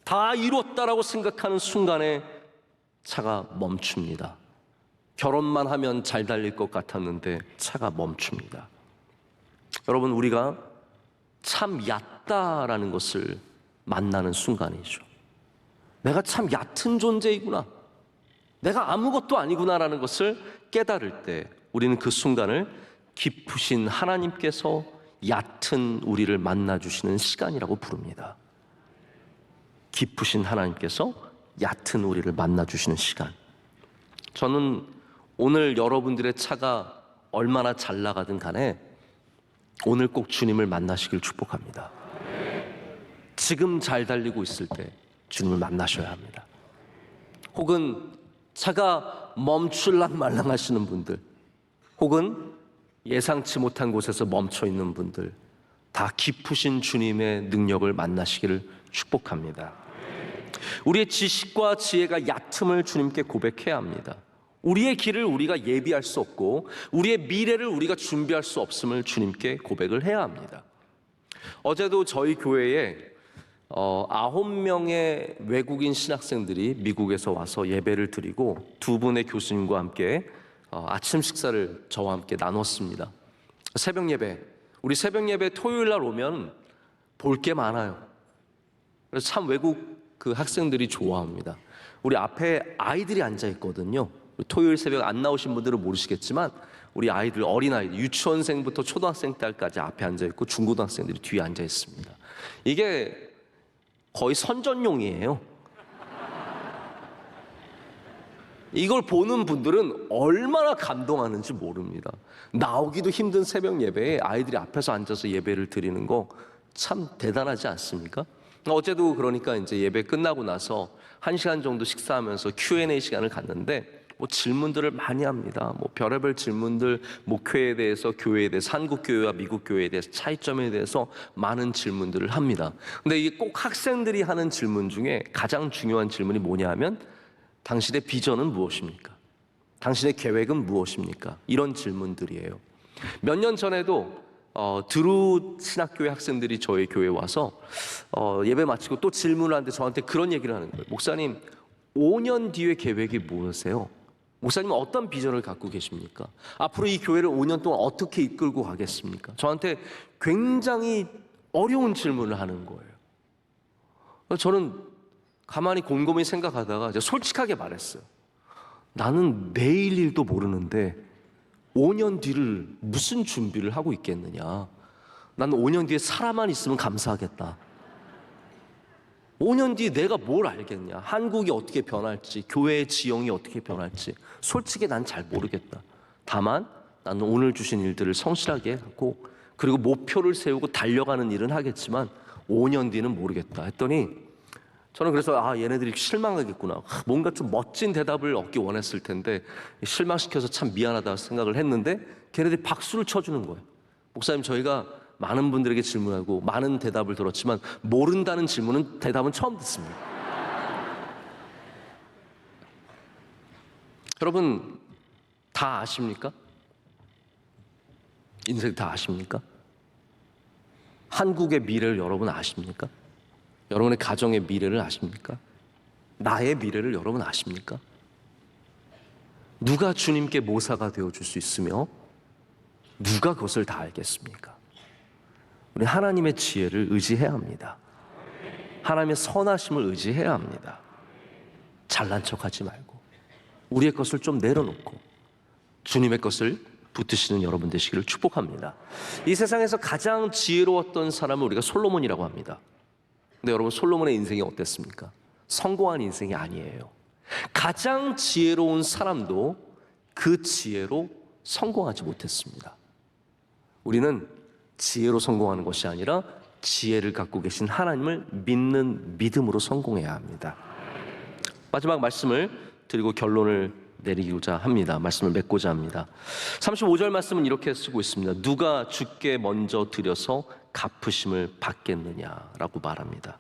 다 이뤘다라고 생각하는 순간에 차가 멈춥니다. 결혼만 하면 잘 달릴 것 같았는데 차가 멈춥니다. 여러분, 우리가 참 얕다라는 것을 만나는 순간이죠. 내가 참 얕은 존재이구나, 내가 아무것도 아니구나라는 것을 깨달을 때 우리는 그 순간을 깊으신 하나님께서 얕은 우리를 만나주시는 시간이라고 부릅니다. 깊으신 하나님께서 얕은 우리를 만나주시는 시간. 저는 오늘 여러분들의 차가 얼마나 잘 나가든 간에 오늘 꼭 주님을 만나시길 축복합니다. 지금 잘 달리고 있을 때 주님을 만나셔야 합니다. 혹은 차가 멈출랑 말랑 하시는 분들, 혹은 예상치 못한 곳에서 멈춰 있는 분들, 다 깊으신 주님의 능력을 만나시기를 축복합니다. 우리의 지식과 지혜가 얕음을 주님께 고백해야 합니다. 우리의 길을 우리가 예비할 수 없고 우리의 미래를 우리가 준비할 수 없음을 주님께 고백을 해야 합니다. 어제도 저희 교회에 9명의 외국인 신학생들이 미국에서 와서 예배를 드리고 두 분의 교수님과 함께 아침 식사를 저와 함께 나눴습니다. 새벽 예배, 우리 새벽 예배 토요일 날 오면 볼 게 많아요. 그래서 참 외국 그 학생들이 좋아합니다. 우리 앞에 아이들이 앉아 있거든요. 토요일 새벽 안 나오신 분들은 모르시겠지만 우리 아이들, 어린아이들, 유치원생부터 초등학생 딸까지 앞에 앉아 있고 중고등학생들이 뒤에 앉아 있습니다. 이게 거의 선전용이에요. 이걸 보는 분들은 얼마나 감동하는지 모릅니다. 나오기도 힘든 새벽 예배에 아이들이 앞에서 앉아서 예배를 드리는 거 참 대단하지 않습니까? 어제도 그러니까 이제 예배 끝나고 나서 1시간 정도 식사하면서 Q&A 시간을 갖는데 질문들을 많이 합니다. 별의별 질문들, 목회에 대해서, 교회에 대해서, 한국 교회와 미국 교회에 대해서 차이점에 대해서 많은 질문들을 합니다. 근데 이게 꼭 학생들이 하는 질문 중에 가장 중요한 질문이 뭐냐 하면 당신의 비전은 무엇입니까? 당신의 계획은 무엇입니까? 이런 질문들이에요. 몇 년 전에도 드루 신학교회 학생들이 저희 교회에 와서 예배 마치고 또 질문을 하는데 저한테 그런 얘기를 하는 거예요. 목사님, 5년 뒤의 계획이 무엇이세요? 목사님은 어떤 비전을 갖고 계십니까? 앞으로 이 교회를 5년 동안 어떻게 이끌고 가겠습니까? 저한테 굉장히 어려운 질문을 하는 거예요. 저는 가만히 곰곰이 생각하다가 솔직하게 말했어요. 나는 내일 일도 모르는데 5년 뒤를 무슨 준비를 하고 있겠느냐. 나는 5년 뒤에 살아만 있으면 감사하겠다. 5년 뒤에 내가 뭘 알겠냐. 한국이 어떻게 변할지, 교회의 지형이 어떻게 변할지 솔직히 난 잘 모르겠다. 다만 나는 오늘 주신 일들을 성실하게 하고 그리고 목표를 세우고 달려가는 일은 하겠지만 5년 뒤는 모르겠다 했더니 저는 그래서 얘네들이 실망하겠구나. 뭔가 좀 멋진 대답을 얻기 원했을 텐데 실망시켜서 참 미안하다 생각을 했는데 걔네들이 박수를 쳐주는 거예요. 목사님, 저희가 많은 분들에게 질문하고 많은 대답을 들었지만 모른다는 대답은 처음 듣습니다. 여러분 다 아십니까? 인생 다 아십니까? 한국의 미래를 여러분 아십니까? 여러분의 가정의 미래를 아십니까? 나의 미래를 여러분 아십니까? 누가 주님께 모사가 되어줄 수 있으며 누가 그것을 다 알겠습니까? 우리 하나님의 지혜를 의지해야 합니다. 하나님의 선하심을 의지해야 합니다. 잘난 척하지 말고 우리의 것을 좀 내려놓고 주님의 것을 붙드시는 여러분 되시기를 축복합니다. 이 세상에서 가장 지혜로웠던 사람을 우리가 솔로몬이라고 합니다. 근데 여러분, 솔로몬의 인생이 어땠습니까? 성공한 인생이 아니에요. 가장 지혜로운 사람도 그 지혜로 성공하지 못했습니다. 우리는 지혜로 성공하는 것이 아니라 지혜를 갖고 계신 하나님을 믿는 믿음으로 성공해야 합니다. 마지막 말씀을 드리고 결론을 내리고자 합니다. 말씀을 맺고자 합니다. 35절 말씀은 이렇게 쓰고 있습니다. 누가 주께 먼저 드려서 갚으심을 받겠느냐라고 말합니다.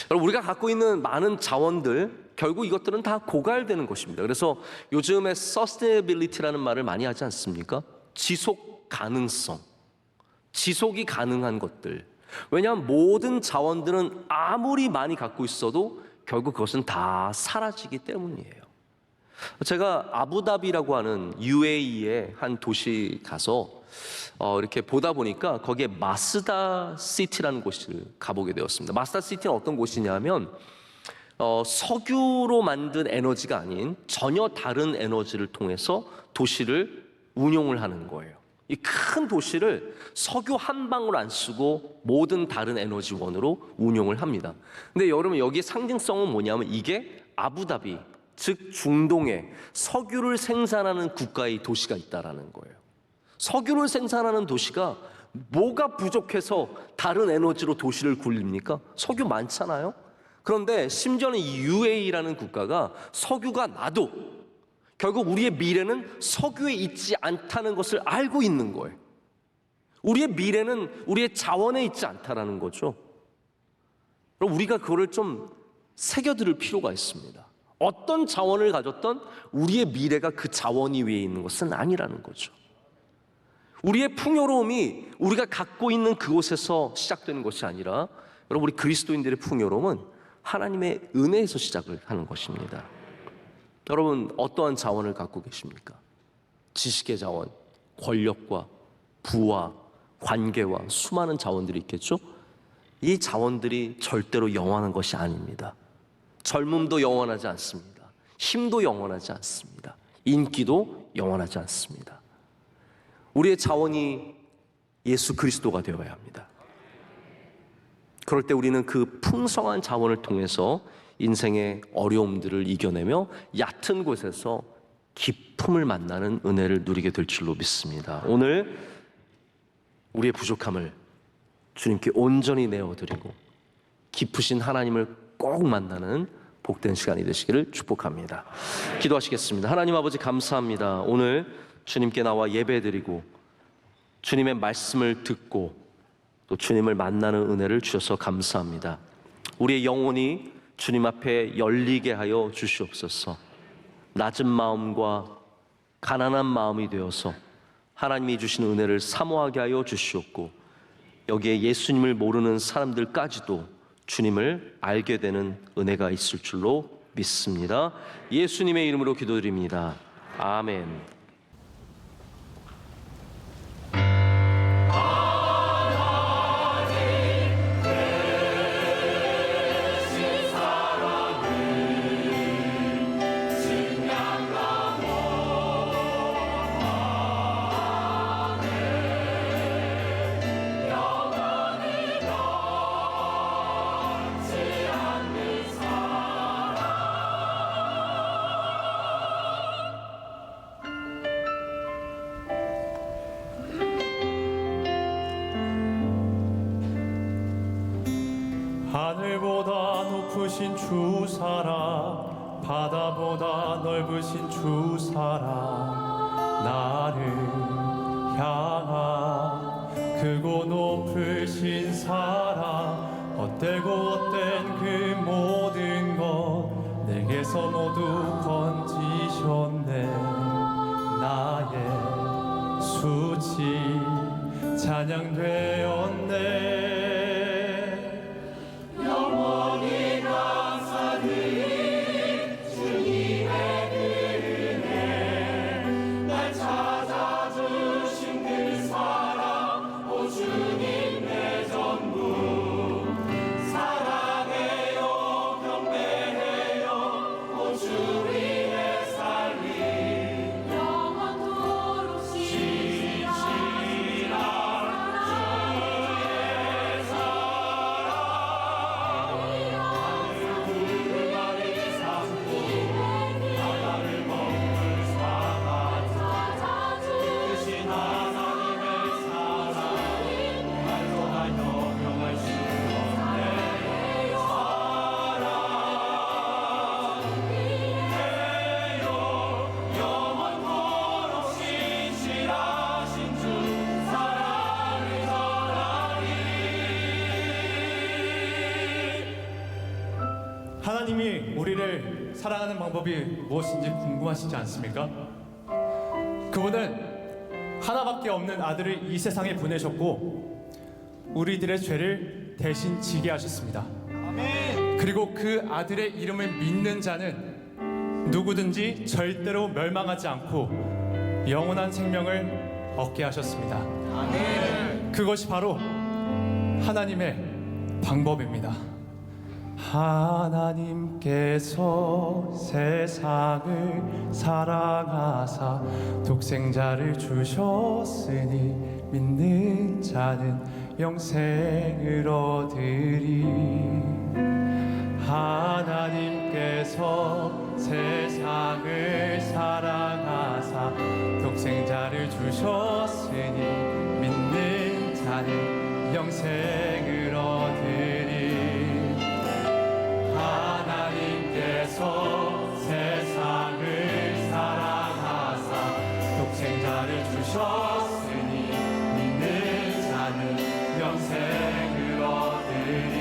여러분, 우리가 갖고 있는 많은 자원들 결국 이것들은 다 고갈되는 것입니다. 그래서 요즘에 sustainability라는 말을 많이 하지 않습니까? 지속 가능성, 지속이 가능한 것들. 왜냐하면 모든 자원들은 아무리 많이 갖고 있어도 결국 그것은 다 사라지기 때문이에요. 제가 아부다비라고 하는 UAE의 한 도시 가서 이렇게 보다 보니까 거기에 마스다 시티라는 곳을 가보게 되었습니다. 마스다 시티는 어떤 곳이냐면 석유로 만든 에너지가 아닌 전혀 다른 에너지를 통해서 도시를 운용을 하는 거예요. 이 큰 도시를 석유 한 방울 안 쓰고 모든 다른 에너지원으로 운용을 합니다. 근데 여러분 여기 상징성은 뭐냐면 이게 아부다비, 즉 중동에 석유를 생산하는 국가의 도시가 있다라는 거예요. 석유를 생산하는 도시가 뭐가 부족해서 다른 에너지로 도시를 굴립니까? 석유 많잖아요. 그런데 심지어는 이 UAE라는 국가가 석유가 나도 결국 우리의 미래는 석유에 있지 않다는 것을 알고 있는 거예요. 우리의 미래는 우리의 자원에 있지 않다라는 거죠. 그럼 우리가 그거를 좀 새겨들을 필요가 있습니다. 어떤 자원을 가졌던 우리의 미래가 그 자원 위에 있는 것은 아니라는 거죠. 우리의 풍요로움이 우리가 갖고 있는 그곳에서 시작되는 것이 아니라 여러분 우리 그리스도인들의 풍요로움은 하나님의 은혜에서 시작을 하는 것입니다. 여러분 어떠한 자원을 갖고 계십니까? 지식의 자원, 권력과 부와 관계와 수많은 자원들이 있겠죠? 이 자원들이 절대로 영원한 것이 아닙니다. 젊음도 영원하지 않습니다. 힘도 영원하지 않습니다. 인기도 영원하지 않습니다. 우리의 자원이 예수 그리스도가 되어야 합니다. 그럴 때 우리는 그 풍성한 자원을 통해서 인생의 어려움들을 이겨내며 얕은 곳에서 기쁨을 만나는 은혜를 누리게 될 줄로 믿습니다. 오늘 우리의 부족함을 주님께 온전히 내어드리고 깊으신 하나님을 꼭 만나는 복된 시간이 되시기를 축복합니다. 기도하시겠습니다. 하나님 아버지 감사합니다. 오늘 주님께 나와 예배드리고 주님의 말씀을 듣고 또 주님을 만나는 은혜를 주셔서 감사합니다. 우리의 영혼이 주님 앞에 열리게 하여 주시옵소서. 낮은 마음과 가난한 마음이 되어서 하나님이 주신 은혜를 사모하게 하여 주시옵고 여기에 예수님을 모르는 사람들까지도 주님을 알게 되는 은혜가 있을 줄로 믿습니다. 예수님의 이름으로 기도드립니다. 아멘. 하늘보다 높으신 주 사랑, 바다보다 넓으신 주 사랑, 나를 향한 크고 높으신 사랑, 헛되고 헛된 그 모든 것 내게서 모두 건지셨네. 나의 수치 찬양되었네. 하나님이 우리를 사랑하는 방법이 무엇인지 궁금하시지 않습니까? 그분은 하나밖에 없는 아들을 이 세상에 보내셨고 우리들의 죄를 대신 지게 하셨습니다. 그리고 그 아들의 이름을 믿는 자는 누구든지 절대로 멸망하지 않고 영원한 생명을 얻게 하셨습니다. 그것이 바로 하나님의 방법입니다. 하나님께서 세상을 사랑하사 독생자를 주셨으니 믿는 자는 영생을 얻으리. 하나님께서 세상을 사랑하사 독생자를 주셨으니 믿는 자는 영생을 얻으리. 하나님께서 세상을 사랑하사 독생자를 주셨으니 믿는 자는 영생을 얻으리.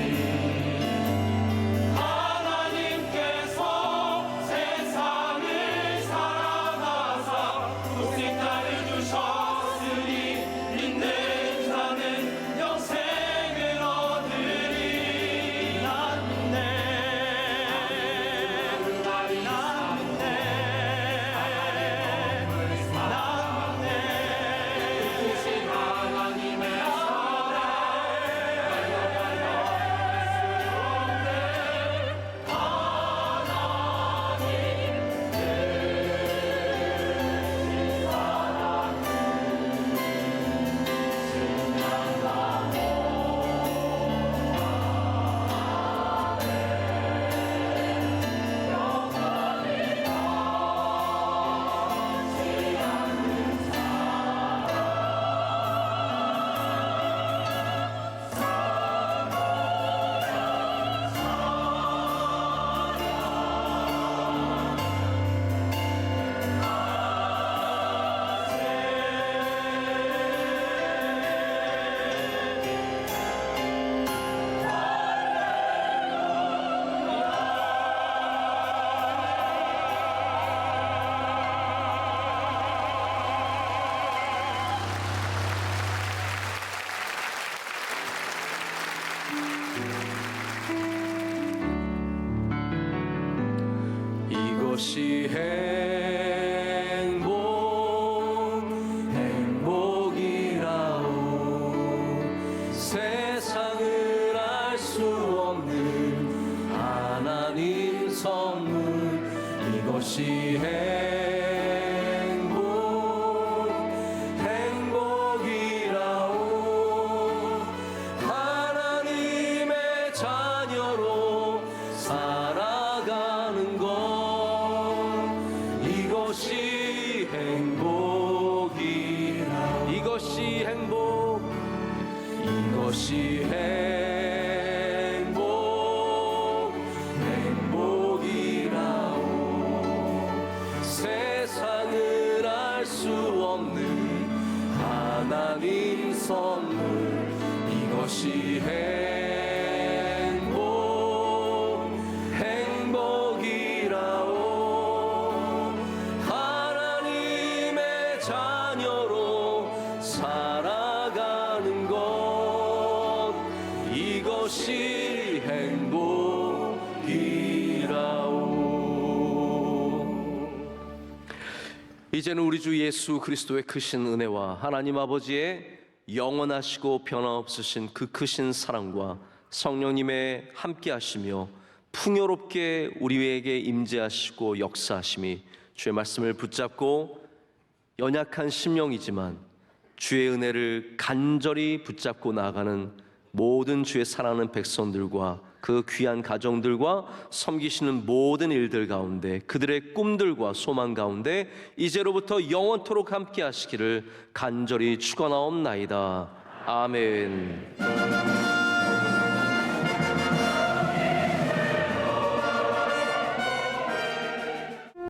이것이 행복이라오. 세상을 알 수 없는 하나님 선물. 이것이 행복이라오. 하나님의 자녀로 살아가는 것. 이것이 행복이라. 이것이 행복이라오. 세상을 알 수 없는 하나님 선물. 이것이 행복이라오. 하나님의 자녀로 살아가는 것. 이것이 행복이라오. 이제는 우리 주 예수 그리스도의 크신 은혜와 하나님 아버지의 영원하시고 변함없으신 그 크신 사랑과 성령님의 함께하시며 풍요롭게 우리에게 임재하시고 역사하심이 주의 말씀을 붙잡고 연약한 심령이지만 주의 은혜를 간절히 붙잡고 나아가는 모든 주의 사랑하는 백성들과 그 귀한 가정들과 섬기시는 모든 일들 가운데 그들의 꿈들과 소망 가운데 이제로부터 영원토록 함께 하시기를 간절히 축원하옵나이다. 아멘.